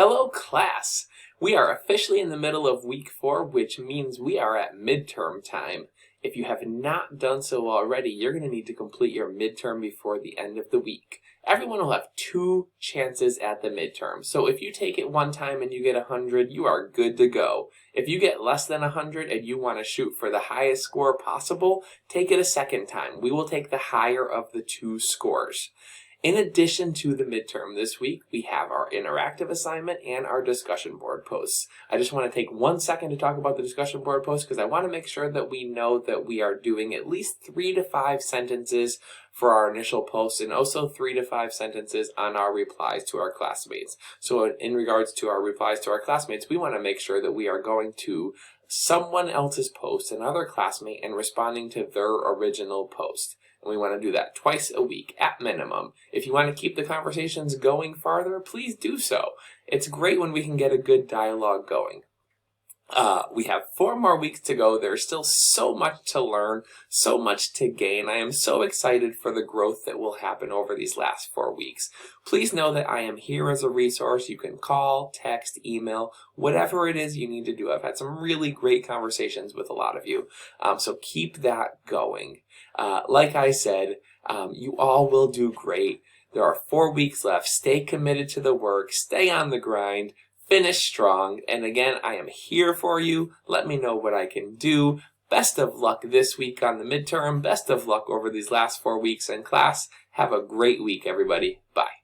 Hello, class! We are officially in the middle of week 4, which means we are at midterm time. If you have not done so already, you're going to need to complete your midterm before the end of the week. Everyone will have 2 chances at the midterm. So if you take it one time and you get 100, you are good to go. If you get less than 100 and you want to shoot for the highest score possible, take it a second time. We will take the higher of the 2 scores. In addition to the midterm this week, we have our interactive assignment and our discussion board posts. I just want to take 1 second to talk about the discussion board posts because I want to make sure that we know that we are doing at least 3 to 5 sentences for our initial posts and also 3 to 5 sentences on our replies to our classmates. So in regards to our replies to our classmates, we want to make sure that we are going to someone else's post, another classmate, and responding to their original post. And we want to do that twice a week at minimum. If you want to keep the conversations going farther, please do so. It's great when we can get a good dialogue going. We have 4 more weeks to go. There's still so much to learn, so much to gain. I am so excited for the growth that will happen over these last 4 weeks. Please know that I am here as a resource. You can call, text, email, whatever it is you need to do. I've had some really great conversations with a lot of you, so keep that going. Like I said, you all will do great. There are 4 weeks left. Stay committed to the work. Stay on the grind. Finish strong. And again, I am here for you. Let me know what I can do. Best of luck this week on the midterm. Best of luck over these last 4 weeks in class. Have a great week, everybody. Bye.